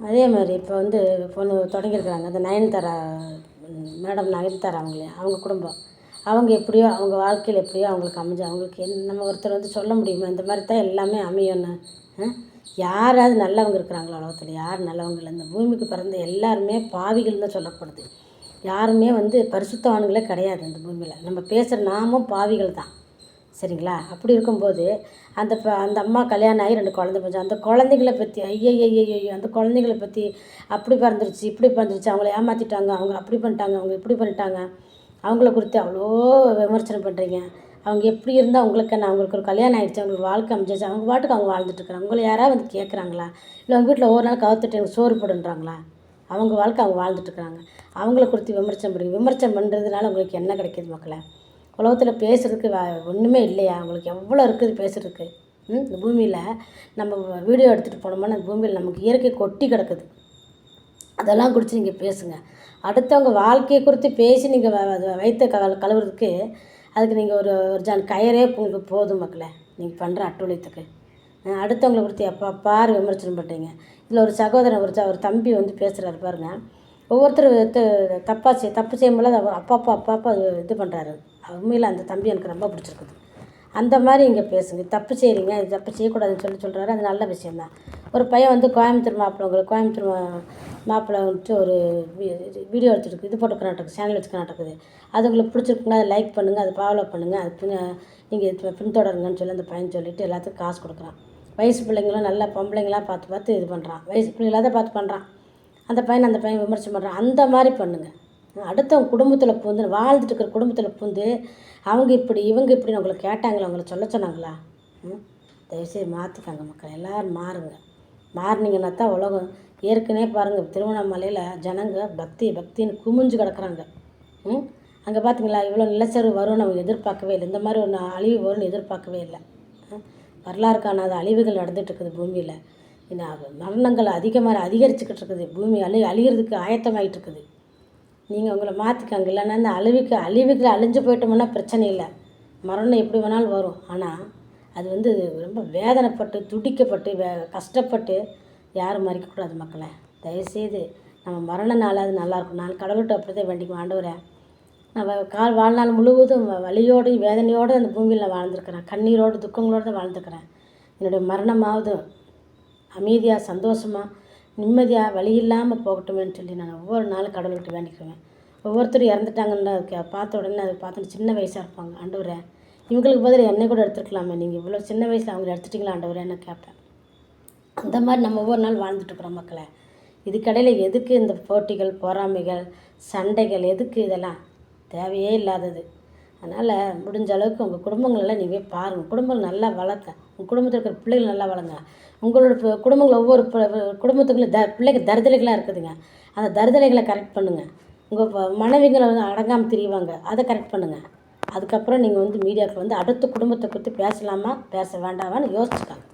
அதே மாதிரி இப்போ வந்து பொண்ணு தொடங்கியிருக்கிறாங்க அந்த நயன்தாரா மேடம் நயன்தாரா அவங்க குடும்பம். அவங்க எப்படியோ அவங்க வாழ்க்கையில் எப்படியோ அவங்களுக்கு அமைஞ்சு அவங்களுக்கு நம்ம ஒருத்தர் வந்து சொல்ல முடியுமா இந்த மாதிரி தான் எல்லாமே அமையும்னு? யாராவது நல்லவங்க இருக்கிறாங்களா உலகத்தில்? யார் நல்லவங்க இல்லை. இந்த பூமிக்கு பிறந்த எல்லாருமே பாவிகள் தான் சொல்லப்படுது. யாருமே வந்து பரிசுத்தவான்களே கிடையாது இந்த பூமியில். நம்ம பேசுகிற நாமும் பாவிகள் தான், சரிங்களா? அப்படி இருக்கும்போது அந்த அம்மா கல்யாணம் ஆகி 2 குழந்தை போச்சு. அந்த குழந்தைங்கள பற்றி ஐயையோ அந்த குழந்தைங்கள பற்றி அப்படி பிறந்துருச்சு இப்படி பிறந்துருச்சு, அவங்கள ஏமாற்றிட்டாங்க, அவங்க அப்படி பண்ணிட்டாங்க, அவங்க இப்படி பண்ணிட்டாங்க, அவங்கள குறித்து அவ்வளோ விமர்சனம் பண்ணுறீங்க. அவங்க எப்படி இருந்தால் உங்களுக்கு என்ன? அவங்களுக்கு ஒரு கல்யாணம் ஆகிடுச்சு, அவங்களுக்கு வாழ்க்கை அமைஞ்சிச்சு, அவங்க பாட்டுக்கு அவங்க வாழ்ந்துட்டுருக்குறாங்க. உங்களை யாராவது வந்து கேட்குறாங்களா? இல்லை உங்கள் வீட்டில் ஒவ்வொரு நாள் கவுத்துட்டு எனக்கு சோறு போடுன்றாங்களா? அவங்க வாழ்க்கை அவங்க வாழ்ந்துட்டுருக்குறாங்க. அவங்கள குறித்து விமர்சனம் பண்ணுறீங்க. விமர்சனம் பண்ணுறதுனால உங்களுக்கு என்ன கிடைக்கிது மக்களே? உலகத்தில் பேசுகிறதுக்கு ஒன்றுமே இல்லையா? உங்களுக்கு எவ்வளோ இருக்குது பேசுகிறதுக்கு? இந்த பூமியில் நம்ம வீடியோ எடுத்துகிட்டு போனோம்னா அந்த பூமியில் நமக்கு இயற்கை கொட்டி கிடக்குது. அதெல்லாம் குறித்து நீங்கள் பேசுங்க. அடுத்தவங்க வாழ்க்கையை குறித்து பேசி நீங்கள் வைத்த கழுவுறதுக்கு அதுக்கு நீங்கள் ஒரு ஜான் கயரே உங்களுக்கு போதும் மக்களே. நீங்கள் பண்ணுற அட்டூழியத்துக்கு அடுத்தவங்களை குறித்து எப்போ பாரு விமர்சனம் பண்ணுறீங்க. இதில் ஒரு சகோதரன் ஒரு தம்பி வந்து பேசுகிறாரு பாருங்கள். ஒவ்வொருத்தர் தப்பு செய்யும்போது அப்பப்போ இது பண்ணுறாரு. உண்மையில் அந்த தம்பி எனக்கு ரொம்ப பிடிச்சிருக்குது. அந்த மாதிரி இங்கே பேசுங்க. தப்பு செய்கிறீங்க, இது தப்பு செய்யக்கூடாதுன்னு சொல்கிறாரு. அது நல்ல விஷயந்தான். ஒரு பையன் வந்து கோயம்புத்தூர் மாப்பிள்ளை வந்துட்டு ஒரு வீடியோ எடுத்துருக்கு, இது போட்டுக்கிறாட்டுருக்கு, சேனல் வச்சுக்கிறாட்டுருக்குது. அது உங்களுக்கு பிடிச்சிருக்குன்னா அதை லைக் பண்ணுங்கள், அதை ஃபாலோ பண்ணுங்கள், அது நீங்கள் பின்தொடருங்கன்னு சொல்லி அந்த பையன் சொல்லிவிட்டு எல்லாத்துக்கும் காசு கொடுக்குறான். வயசு பிள்ளைங்களும் நல்லா பொம்பளைங்களாம் பார்த்து இது பண்ணுறான். வயசு பிள்ளைங்களாக தான் பார்த்து பண்ணுறான். அந்த பையன் விமர்சனம் பண்ணுறான். அந்த மாதிரி பண்ணுங்கள். அடுத்தவங்க குடும்பத்தில் பூந்து வாழ்ந்துட்டு இருக்கிற குடும்பத்தில் பூந்து அவங்க இப்படி இவங்க இப்படின்னு உங்களை கேட்டாங்களா? அவங்கள சொல்ல சொன்னாங்களா? தயவுசெய்து மாற்றிக்காங்க மக்கள். எல்லோரும் மாறுங்க. மாறினீங்கன்னா தான் உலகம். ஏற்கனவே பாருங்கள், திருவண்ணாமலையில் ஜனங்க பக்தின்னு குமிஞ்சு கிடக்குறாங்க. அங்கே பார்த்தீங்களா? இவ்வளோ நிலச்சரிவு வரும்னு அவங்க எதிர்பார்க்கவே இல்லை. இந்த மாதிரி ஒன்று அழிவு வரும்னு எதிர்பார்க்கவே இல்லை. வரலாறு காணாத அழிவுகள் நடந்துகிட்ருக்குது பூமியில். மரணங்கள் அதிகரிச்சுக்கிட்டு இருக்குது. பூமி அழிகிறதுக்கு ஆயத்தமாகிட்டு இருக்குது. நீங்கள் உங்களை மாற்றிக்காங்க. இல்லைன்னா இந்த அழிவுக்கு அழிஞ்சு போயிட்டோம்னா பிரச்சனை இல்லை. மரணம் எப்படி வேணாலும் வரும். ஆனால் அது வந்து ரொம்ப வேதனைப்பட்டு துடிக்கப்பட்டு கஷ்டப்பட்டு யாரும் மறிக்கக்கூடாது மக்களை. தயவுசெய்து நம்ம மரண நாளாவது நல்லாயிருக்கும். நான் கடவுள்கிட்ட அப்படி தான் வேண்டிக்குவேன். ஆண்டவரே, நான் வாழ்நாள் முழுவதும் வலியோடு வேதனையோடு அந்த பூமியில் நான் வாழ்ந்துருக்கிறேன். கண்ணீரோடு துக்கங்களோடு தான் வாழ்ந்துருக்கிறேன். என்னுடைய மரணமாவது அமைதியாக சந்தோஷமாக நிம்மதியாக வழி இல்லாமல் போகட்டுமேன்னு சொல்லி நான் ஒவ்வொரு நாளும் கடவுள்கிட்ட வேண்டிக்குவேன். ஒவ்வொருத்தரும் இறந்துட்டாங்கன்னு பார்த்த உடனே அதை பார்த்துட்டு சின்ன வயசாக இருப்பாங்க. ஆண்டவரே, இவங்களுக்கு பதில் என்னை கூட எடுத்துருக்கலாமே, நீங்கள் இவ்வளோ சின்ன வயசில் அவங்கள எடுத்துட்டிங்களா ஆண்டவரேன்னு கேட்பேன். அந்த மாதிரி நம்ம ஒவ்வொரு நாள் வாழ்ந்துட்டுருக்குறோம் மக்களை. இதுக்கடையில் எதுக்கு இந்த போட்டிகள், பொறாமைகள், சண்டைகள்? எதுக்கு இதெல்லாம்? தேவையே இல்லாதது. அதனால் முடிஞ்ச அளவுக்கு உங்கள் குடும்பங்களெல்லாம் நீங்கள் பாருங்கள். குடும்பங்கள் நல்லா வளர்க்க, உங்கள் குடும்பத்தில் இருக்கிற பிள்ளைகள் நல்லா வளங்க. உங்களோட குடும்பங்கள் ஒவ்வொரு குடும்பத்துக்குள்ளே பிள்ளைங்க தருதலைகளாக இருக்குதுங்க. அந்த தருதலைகளை கரெக்ட் பண்ணுங்கள். உங்கள் மனைவிகளை வந்து அடங்காமல் திரிவாங்க, அதை கரெக்ட் பண்ணுங்கள். அதுக்கப்புறம் நீங்கள் வந்து மீடியாவுக்கு வந்து அடுத்த குடும்பத்தை பற்றி பேசலாமா பேச வேண்டாமான்னு யோசிச்சுக்காங்க.